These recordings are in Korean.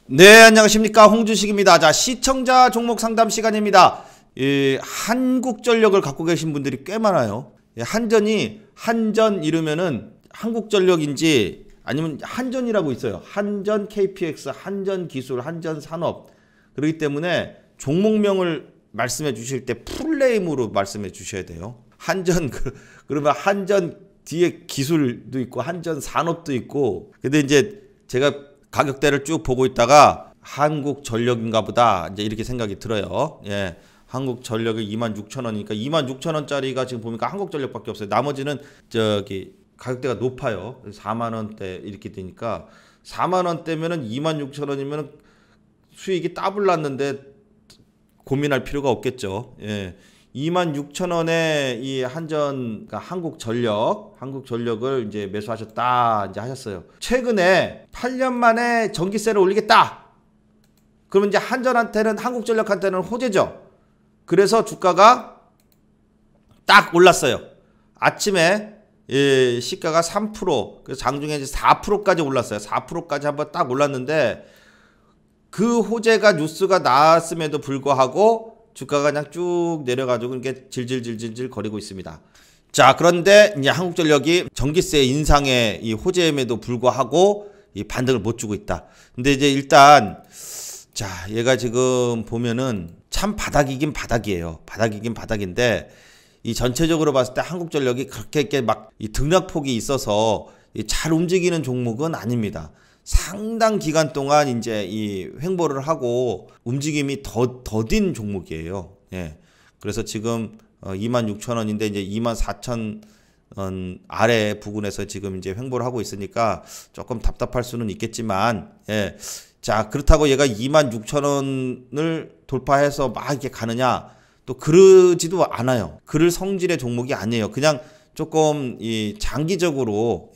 네, 안녕하십니까, 홍주식입니다. 자, 시청자 종목 상담 시간입니다. 한국전력을 갖고 계신 분들이 꽤 많아요. 한전이 한전 이르면은 한국전력인지 아니면 한전이라고 있어요. 한전 KPX, 한전기술, 한전산업. 그렇기 때문에 종목명을 말씀해 주실 때 풀네임으로 말씀해 주셔야 돼요. 한전 그러면 한전 뒤에 기술도 있고 한전산업도 있고. 근데 이제 제가 가격대를 쭉 보고 있다가 한국전력인가 보다 이제 이렇게 생각이 들어요. 예. 한국전력이 26,000원이니까 26,000원짜리가 지금 보니까 한국전력밖에 없어요. 나머지는 저기 가격대가 높아요. 4만 원대 이렇게 되니까 4만 원대면은 26,000원이면은 수익이 더블 났는데 고민할 필요가 없겠죠. 예. 26,000원에 이 한전, 그러니까 한국전력을 이제 매수하셨다 이제 하셨어요. 최근에 8년 만에 전기세를 올리겠다. 그러면 이제 한전한테는, 한국전력한테는 호재죠. 그래서 주가가 딱 올랐어요. 아침에 시가가 3%, 그래서 장중에 이제 4%까지 올랐어요. 4%까지 한번 딱 올랐는데 그 호재가 뉴스가 나왔음에도 불구하고 주가가 그냥 쭉 내려가지고 이렇게 질질질질 거리고 있습니다. 자, 그런데 이제 한국전력이 전기세 인상의 이 호재임에도 불구하고 이 반등을 못 주고 있다. 근데 이제 일단 자, 얘가 지금 보면은 참 바닥이긴 바닥이에요. 바닥이긴 바닥인데 이 전체적으로 봤을 때 한국전력이 그렇게 막 이 등락폭이 있어서 잘 움직이는 종목은 아닙니다. 상당 기간 동안 이제 이 횡보를 하고 움직임이 더딘 종목이에요. 예. 그래서 지금 26,000원인데 이제 24,000원 아래 부근에서 지금 이제 횡보를 하고 있으니까 조금 답답할 수는 있겠지만, 예. 자, 그렇다고 얘가 26,000원을 돌파해서 막 이렇게 가느냐? 또 그러지도 않아요. 그럴 성질의 종목이 아니에요. 그냥 조금 장기적으로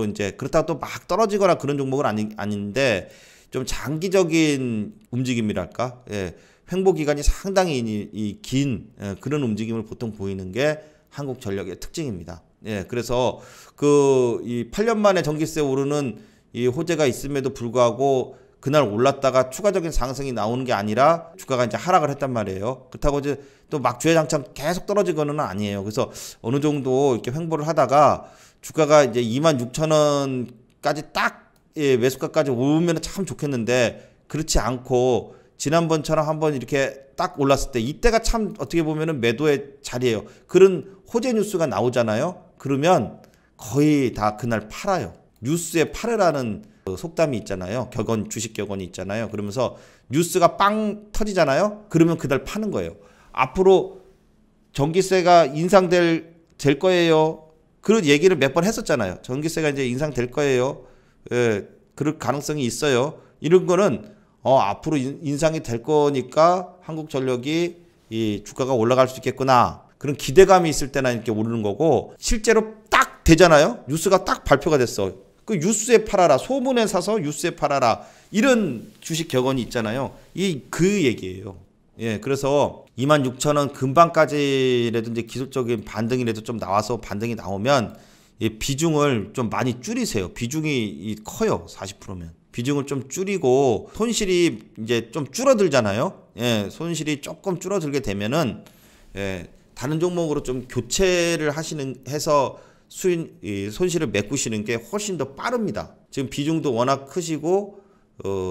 이제 그렇다고 또 막 떨어지거나 그런 종목은 아닌데 좀 장기적인 움직임이랄까, 횡보 기간이 상당히 긴 그런 움직임을 보통 보이는 게 한국전력의 특징입니다. 그래서 이 8년 만에 전기세 오르는 이 호재가 있음에도 불구하고 그날 올랐다가 추가적인 상승이 나오는 게 아니라 주가가 이제 하락을 했단 말이에요. 그렇다고 이제 또 막 주회장창 계속 떨어지거는 아니에요. 그래서 어느 정도 이렇게 횡보를 하다가 주가가 이제 26,000원까지 딱 매수가까지 오면 참 좋겠는데 그렇지 않고 지난번처럼 한번 이렇게 딱 올랐을 때 이때가 참 어떻게 보면은 매도의 자리예요. 그런 호재 뉴스가 나오잖아요. 그러면 거의 다 그날 팔아요. 뉴스에 팔으라는 속담이 있잖아요. 주식 격언이 있잖아요. 그러면서 뉴스가 빵 터지잖아요. 그러면 그날 파는 거예요. 앞으로 전기세가 인상될 거예요. 그런 얘기를 몇 번 했었잖아요. 전기세가 이제 인상될 거예요. 그럴 가능성이 있어요. 이런 거는 앞으로 인상이 될 거니까 한국전력이 이 주가가 올라갈 수 있겠구나. 그런 기대감이 있을 때나 이렇게 오르는 거고, 실제로 딱 되잖아요. 뉴스가 딱 발표가 됐어. 그 뉴스에 팔아라. 소문에 사서 뉴스에 팔아라. 이런 주식 격언이 있잖아요. 그 얘기예요. 그래서 26,000원 근방까지라도 이제 기술적인 반등이라도 좀 나와서 반등이 나오면 비중을 좀 많이 줄이세요. 비중이 커요. 40%면. 비중을 좀 줄이고 손실이 이제 좀 줄어들잖아요. 손실이 조금 줄어들게 되면은 다른 종목으로 좀 교체를 해서 손실을 메꾸시는 게 훨씬 더 빠릅니다. 지금 비중도 워낙 크시고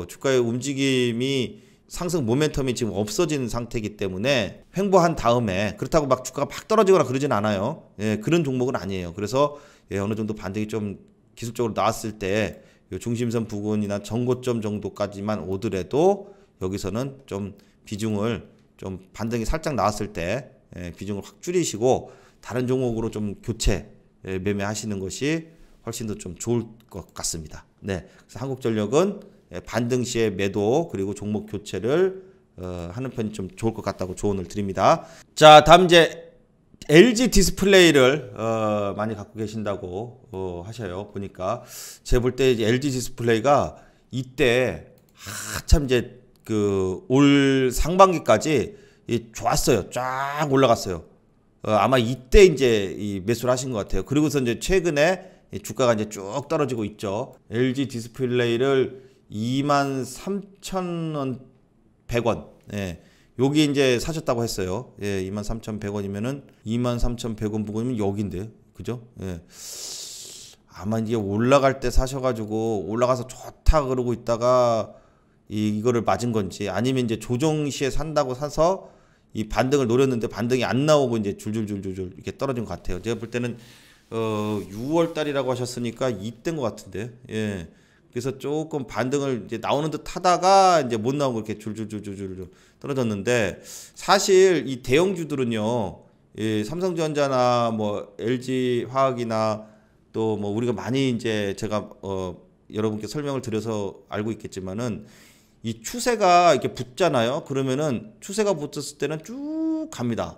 주가의 움직임이 상승 모멘텀이 지금 없어진 상태이기 때문에 횡보한 다음에 그렇다고 막 주가가 막 떨어지거나 그러진 않아요. 그런 종목은 아니에요. 그래서 어느 정도 반등이 좀 기술적으로 나왔을 때 중심선 부근이나 전고점 정도까지만 오더라도 여기서는 좀 비중을 좀 반등이 살짝 나왔을 때 비중을 확 줄이시고 다른 종목으로 좀 교체 매매하시는 것이 훨씬 더 좀 좋을 것 같습니다. 그래서 한국전력은 반등 시에 매도 그리고 종목 교체를 하는 편이 좀 좋을 것 같다고 조언을 드립니다. 자, 다음 이제 LG 디스플레이를 많이 갖고 계신다고 하셔요. 보니까 제가 볼 때 LG 디스플레이가 이때 한참 이제 올 상반기까지 좋았어요. 쫙 올라갔어요. 아마 이때 이제 매수를 하신 것 같아요. 그리고서 이제 최근에 주가가 이제 쭉 떨어지고 있죠. LG 디스플레이를 23,100원. 예. 여기 이제 사셨다고 했어요. 예, 23,100원이면은 23,100원 부분이면 여기인데. 그죠? 예. 아마 이제 올라갈 때 사셔가지고 올라가서 좋다 그러고 있다가 이거를 맞은 건지, 아니면 이제 조정 시에 산다고 사서 이 반등을 노렸는데 반등이 안 나오고 이제 줄줄줄줄줄 이렇게 떨어진 것 같아요. 제가 볼 때는 6월 달이라고 하셨으니까 이때인 것 같은데. 예. 그래서 조금 반등을 이제 나오는 듯 하다가 이제 못 나오고 이렇게 줄줄줄줄줄 떨어졌는데, 사실 이 대형주들은요, 예, 삼성전자나 뭐 LG 화학이나 또 뭐 우리가 많이 이제 제가 여러분께 설명을 드려서 알고 있겠지만은, 이 추세가 이렇게 붙잖아요. 그러면은 추세가 붙었을 때는 쭉 갑니다.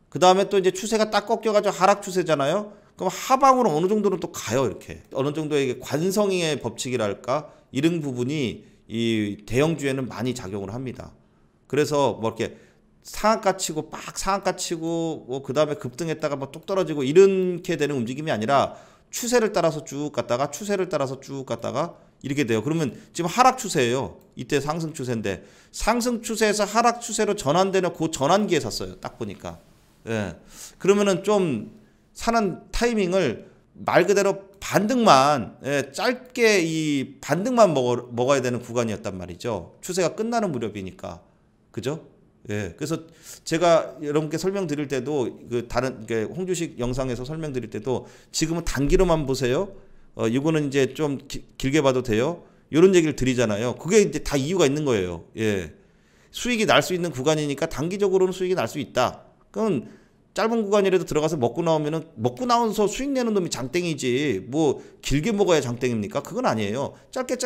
그 다음에 또 이제 추세가 딱 꺾여가지고 하락 추세잖아요. 그럼 하방으로 어느 정도는 또 가요. 이렇게 어느 정도의 관성의 법칙이랄까, 이런 부분이 이 대형주에는 많이 작용을 합니다. 그래서 뭐 이렇게 상한가 치고 빡 상한가 치고 뭐 그 다음에 급등했다가 뭐 뚝 떨어지고 이렇게 되는 움직임이 아니라, 추세를 따라서 쭉 갔다가 추세를 따라서 쭉 갔다가 이렇게 돼요. 그러면 지금 하락 추세예요. 이때 상승 추세인데, 상승 추세에서 하락 추세로 전환되는 그 전환기에 샀어요. 딱 보니까. 예. 그러면은 좀 사는 타이밍을 말 그대로 반등만, 예, 짧게 이 반등만 먹어야 되는 구간이었단 말이죠. 추세가 끝나는 무렵이니까. 그죠? 예. 그래서 제가 여러분께 설명드릴 때도 그 다른 홍주식 영상에서 설명드릴 때도 지금은 단기로만 보세요. 이거는 이제 좀 길게 봐도 돼요. 이런 얘기를 드리잖아요. 그게 이제 다 이유가 있는 거예요. 예. 수익이 날 수 있는 구간이니까 단기적으로는 수익이 날 수 있다. 그럼 짧은 구간이라도 들어가서 먹고 나오면은, 먹고 나와서 수익 내는 놈이 장땡이지, 뭐 길게 먹어야 장땡입니까? 그건 아니에요. 짧게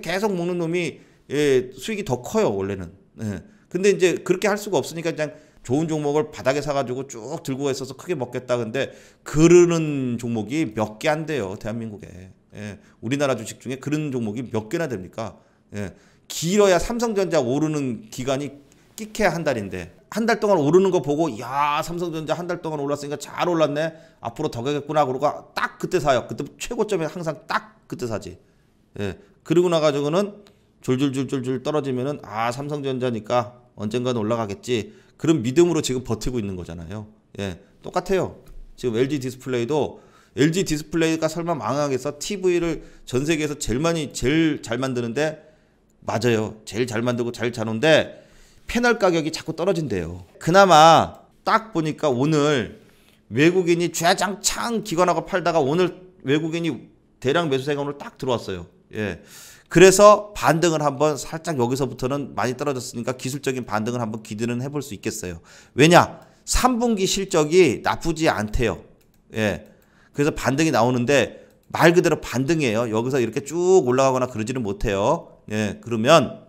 계속 먹는 놈이, 예, 수익이 더 커요, 원래는. 예. 근데 이제 그렇게 할 수가 없으니까 그냥 좋은 종목을 바닥에 사가지고 쭉 들고 있어서 크게 먹겠다. 근데 그러는 종목이 몇 개 안 돼요, 대한민국에. 예. 우리나라 주식 중에 그런 종목이 몇 개나 됩니까? 예. 길어야 삼성전자 오르는 기간이 끼케야 한 달인데, 한 달 동안 오르는 거 보고, 야, 삼성전자 한 달 동안 올랐으니까 잘 올랐네, 앞으로 더 가겠구나 그러고 딱 그때 사요. 그때 최고점에 항상 딱 그때 사지. 예. 그러고 나가지고는 줄줄줄줄줄 떨어지면은, 아, 삼성전자니까 언젠가는 올라가겠지, 그런 믿음으로 지금 버티고 있는 거잖아요. 예. 똑같아요. 지금 LG 디스플레이도, LG 디스플레이가 설마 망하겠어? TV를 전 세계에서 제일 잘 만드는데, 맞아요. 제일 잘 만들고 잘 자는데 패널 가격이 자꾸 떨어진대요. 그나마 딱 보니까 오늘 외국인이 쥐장창 기관하고 팔다가 오늘 외국인이 대량 매수세가 오늘 딱 들어왔어요. 예. 그래서 반등을 한번 살짝, 여기서부터는 많이 떨어졌으니까 기술적인 반등을 한번 기대는 해볼 수 있겠어요. 왜냐? 3분기 실적이 나쁘지 않대요. 예. 그래서 반등이 나오는데 말 그대로 반등이에요. 여기서 이렇게 쭉 올라가거나 그러지는 못해요. 예. 그러면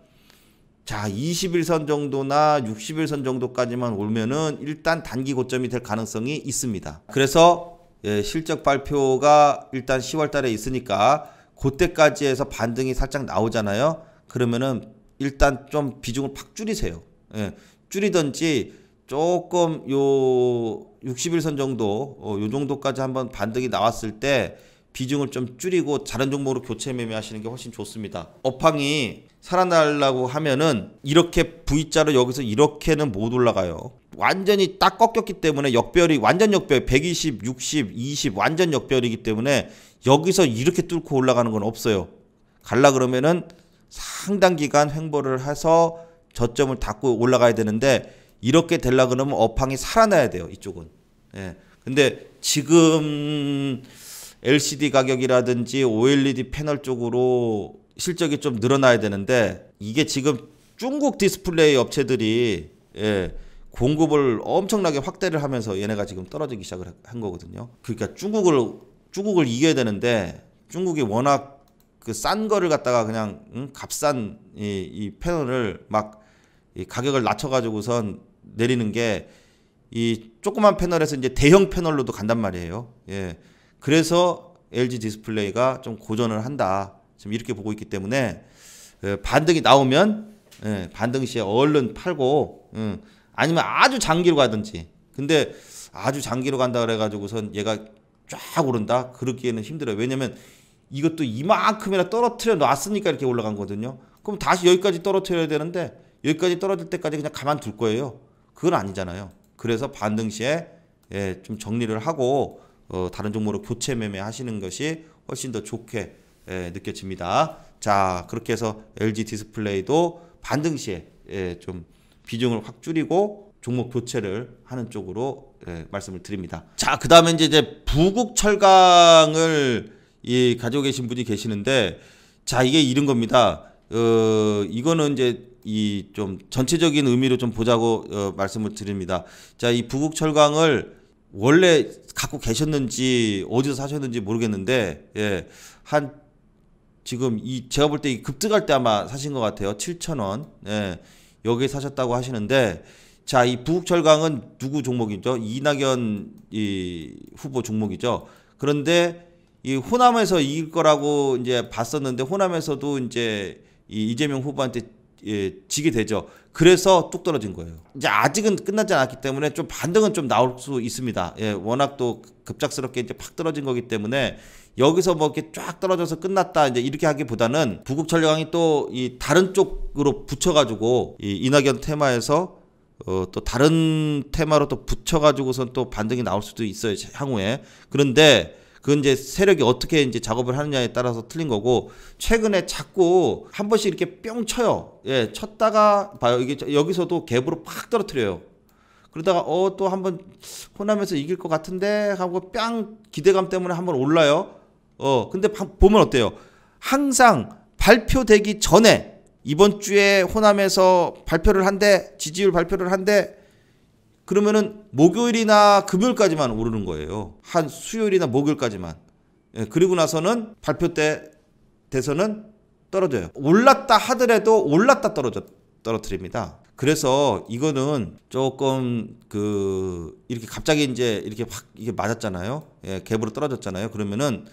자, 21선 정도나 61선 정도까지만 오면은 일단 단기 고점이 될 가능성이 있습니다. 그래서 예, 실적 발표가 일단 10월 달에 있으니까 그때까지 해서 반등이 살짝 나오잖아요. 그러면은 일단 좀 비중을 팍 줄이세요. 예, 줄이든지 조금 요 61선 정도, 요 정도까지 한번 반등이 나왔을 때 비중을 좀 줄이고 다른 종목으로 교체 매매하시는 게 훨씬 좋습니다. 업황이 살아나려고 하면은 이렇게 V자로 여기서 이렇게는 못 올라가요. 완전히 딱 꺾였기 때문에 역별이 완전 역별, 120, 60, 20 완전 역별이기 때문에 여기서 이렇게 뚫고 올라가는 건 없어요. 갈라 그러면은 상당 기간 횡보를 해서 저점을 닫고 올라가야 되는데, 이렇게 되려 그러면 업황이 살아나야 돼요, 이쪽은. 예. 근데 지금 LCD 가격이라든지 OLED 패널 쪽으로 실적이 좀 늘어나야 되는데, 이게 지금 중국 디스플레이 업체들이, 예, 공급을 엄청나게 확대를 하면서 얘네가 지금 떨어지기 시작을 한 거거든요. 그러니까 중국을 이겨야 되는데, 중국이 워낙 그 싼 거를 갖다가 그냥 값싼 이 패널을 막 이 가격을 낮춰가지고선 내리는 게, 이 조그만 패널에서 이제 대형 패널로도 간단 말이에요. 예. 그래서 LG 디스플레이가 좀 고전을 한다, 지금 이렇게 보고 있기 때문에, 반등이 나오면, 예, 반등 시에 얼른 팔고, 아니면 아주 장기로 가든지. 근데 아주 장기로 간다 그래가지고선 얘가 쫙 오른다? 그러기에는 힘들어요. 왜냐면 이것도 이만큼이나 떨어뜨려 놨으니까 이렇게 올라간 거거든요. 그럼 다시 여기까지 떨어뜨려야 되는데 여기까지 떨어질 때까지 그냥 가만둘 거예요. 그건 아니잖아요. 그래서 반등 시에 좀 정리를 하고 다른 종목으로 교체 매매 하시는 것이 훨씬 더 좋게 느껴집니다. 자, 그렇게 해서 LG 디스플레이도 반등 시에 좀 비중을 확 줄이고 종목 교체를 하는 쪽으로 말씀을 드립니다. 자, 그 다음에 이제 부국철강을 가지고 계신 분이 계시는데, 자, 이게 이런 겁니다. 이거는 이제 이 좀 전체적인 의미로 좀 보자고 말씀을 드립니다. 자, 이 부국철강을 원래 갖고 계셨는지 어디서 사셨는지 모르겠는데, 지금 제가 볼 때 급등할 때 아마 사신 것 같아요. 7,000원. 여기 사셨다고 하시는데, 자, 이 부국철강은 누구 종목이죠? 이낙연 후보 종목이죠. 그런데 이 호남에서 이길 거라고 이제 봤었는데, 호남에서도 이제 이재명 후보한테 지게 되죠. 그래서 뚝 떨어진 거예요. 이제 아직은 끝나지 않았기 때문에 좀 반등은 좀 나올 수 있습니다. 워낙 또 급작스럽게 이제 팍 떨어진 거기 때문에 여기서 뭐 이렇게 쫙 떨어져서 끝났다 이제 이렇게 하기보다는 부국철강이 또 이 다른 쪽으로 붙여가지고 이 이낙연 테마에서 또 다른 테마로 또 붙여가지고선 또 반등이 나올 수도 있어요, 향후에. 그런데 그건 이제 세력이 어떻게 이제 작업을 하느냐에 따라서 틀린 거고, 최근에 자꾸 한 번씩 이렇게 뿅 쳐요. 쳤다가 봐요. 이게 여기서도 갭으로 팍 떨어뜨려요. 그러다가 또 한번 호남에서 이길 것 같은데 하고 뿅 기대감 때문에 한번 올라요. 근데 보면 어때요? 항상 발표되기 전에 이번 주에 호남에서 발표를 한대, 지지율 발표를 한대, 그러면은 목요일이나 금요일까지만 오르는 거예요. 한 수요일이나 목요일까지만. 그리고 나서는 발표 때 돼서는 떨어져요. 올랐다 하더라도 올랐다 떨어뜨립니다. 그래서 이거는 조금 이렇게 갑자기 이제 이렇게 확 이게 맞았잖아요. 갭으로 떨어졌잖아요. 그러면은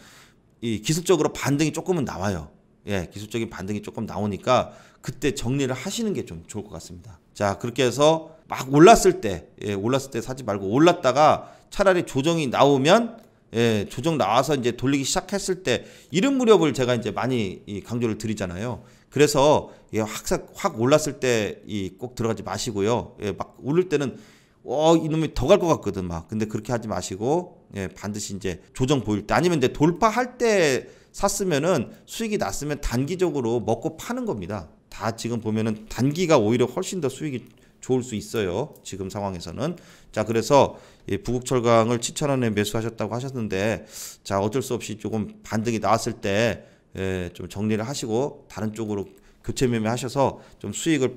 이 기술적으로 반등이 조금은 나와요. 기술적인 반등이 조금 나오니까 그때 정리를 하시는 게 좀 좋을 것 같습니다. 자, 그렇게 해서 막 올랐을 때 사지 말고, 올랐다가 차라리 조정이 나오면 조정 나와서 이제 돌리기 시작했을 때, 이런 무렵을 제가 이제 많이 강조를 드리잖아요. 그래서 확 올랐을 때 꼭 들어가지 마시고요. 막 오를 때는 이놈이 더 갈 것 같거든 막. 근데 그렇게 하지 마시고 반드시 이제 조정 보일 때, 아니면 이제 돌파할 때 샀으면은 수익이 났으면 단기적으로 먹고 파는 겁니다. 다 지금 보면은 단기가 오히려 훨씬 더 수익이 좋을 수 있어요. 지금 상황에서는. 자, 그래서 부국철강을 7,000원에 매수하셨다고 하셨는데, 자, 어쩔 수 없이 조금 반등이 나왔을 때 좀 정리를 하시고 다른 쪽으로 교체 매매하셔서 좀 수익을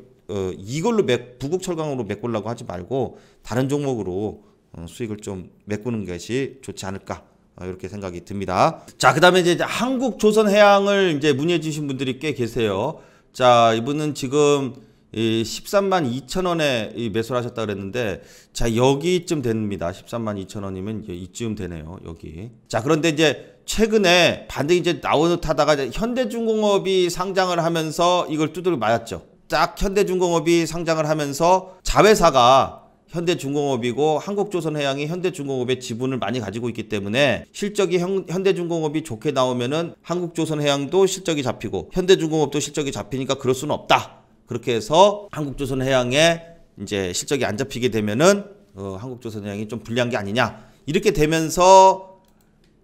이걸로 부국철강으로 메꾸려고 하지 말고 다른 종목으로 수익을 좀 메꾸는 것이 좋지 않을까, 이렇게 생각이 듭니다. 자, 그다음에 이제 한국조선해양을 이제 문의해 주신 분들이 꽤 계세요. 자, 이분은 지금 13만 2천원에 매수를 하셨다 그랬는데, 자, 여기쯤 됩니다. 13만 2천원이면 이쯤 되네요, 여기. 자, 그런데 이제 최근에 반등이 이제 나오는 듯하다가 현대중공업이 상장을 하면서 이걸 두들겨 맞았죠. 딱 현대중공업이 상장을 하면서 자회사가 현대중공업이고 한국조선해양이 현대중공업의 지분을 많이 가지고 있기 때문에 실적이 현대중공업이 좋게 나오면은 한국조선해양도 실적이 잡히고 현대중공업도 실적이 잡히니까 그럴 수는 없다. 그렇게 해서 한국조선해양의 이제 실적이 안 잡히게 되면은 한국조선해양이 좀 불리한 게 아니냐, 이렇게 되면서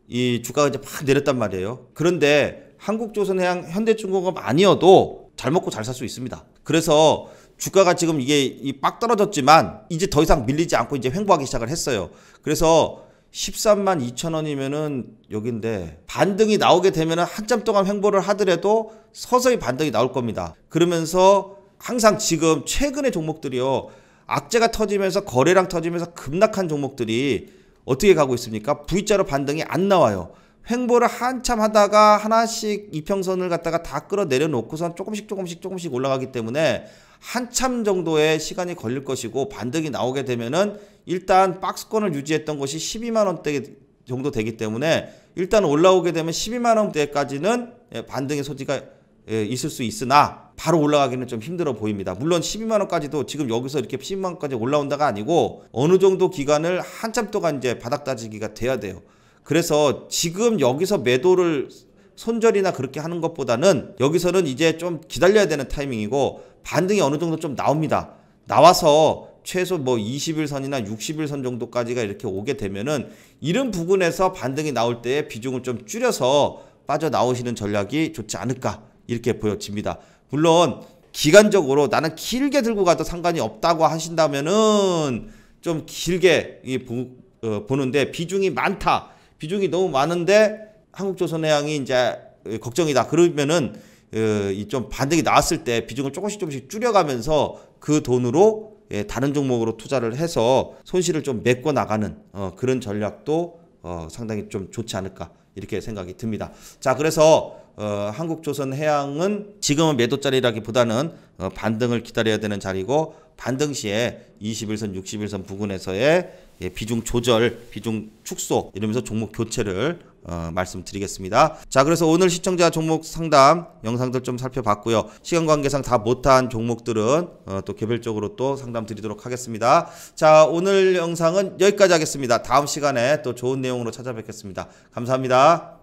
이 주가가 이제 팍 내렸단 말이에요. 그런데 한국조선해양, 현대중공업 아니어도 잘 먹고 잘 살 수 있습니다. 그래서 주가가 지금 이게 빡 떨어졌지만 이제 더 이상 밀리지 않고 이제 횡보하기 시작을 했어요. 그래서 13만 2천원이면은 여긴데, 반등이 나오게 되면은 한참 동안 횡보를 하더라도 서서히 반등이 나올 겁니다. 그러면서 항상 지금 최근의 종목들이요, 악재가 터지면서 거래량 터지면서 급락한 종목들이 어떻게 가고 있습니까? V자로 반등이 안 나와요. 횡보를 한참 하다가 하나씩 이평선을 갖다가 다 끌어내려 놓고선 조금씩 올라가기 때문에 한참 정도의 시간이 걸릴 것이고, 반등이 나오게 되면은 일단 박스권을 유지했던 것이 12만원대 정도 되기 때문에 일단 올라오게 되면 12만원대까지는 반등의 소지가 있을 수 있으나 바로 올라가기는 좀 힘들어 보입니다. 물론 12만원까지도 지금 여기서 이렇게 12만원까지 올라온다가 아니고 어느 정도 기간을 한참 동안 이제 바닥 다지기가 돼야 돼요. 그래서 지금 여기서 매도를 손절이나 그렇게 하는 것보다는 여기서는 이제 좀 기다려야 되는 타이밍이고 반등이 어느 정도 좀 나옵니다. 나와서 최소 뭐 20일선이나 60일선 정도까지가 이렇게 오게 되면은 이런 부분에서 반등이 나올 때 비중을 좀 줄여서 빠져나오시는 전략이 좋지 않을까 이렇게 보여집니다. 물론 기간적으로 나는 길게 들고 가도 상관이 없다고 하신다면은 좀 길게 보는데 비중이 많다. 비중이 너무 많은데 한국조선해양이 이제 걱정이다. 그러면은 이 좀 반등이 나왔을 때 비중을 조금씩 줄여가면서 그 돈으로 다른 종목으로 투자를 해서 손실을 좀 메꿔 나가는 그런 전략도 상당히 좀 좋지 않을까 이렇게 생각이 듭니다. 자, 그래서 한국조선해양은 지금은 매도 자리라기보다는 반등을 기다려야 되는 자리고 반등 시에 21선, 61선 부근에서의 비중 조절, 비중 축소 이러면서 종목 교체를 말씀드리겠습니다. 자, 그래서 오늘 시청자 종목 상담 영상들 좀 살펴봤고요. 시간 관계상 다 못한 종목들은 또 개별적으로 또 상담 드리도록 하겠습니다. 자, 오늘 영상은 여기까지 하겠습니다. 다음 시간에 또 좋은 내용으로 찾아뵙겠습니다. 감사합니다.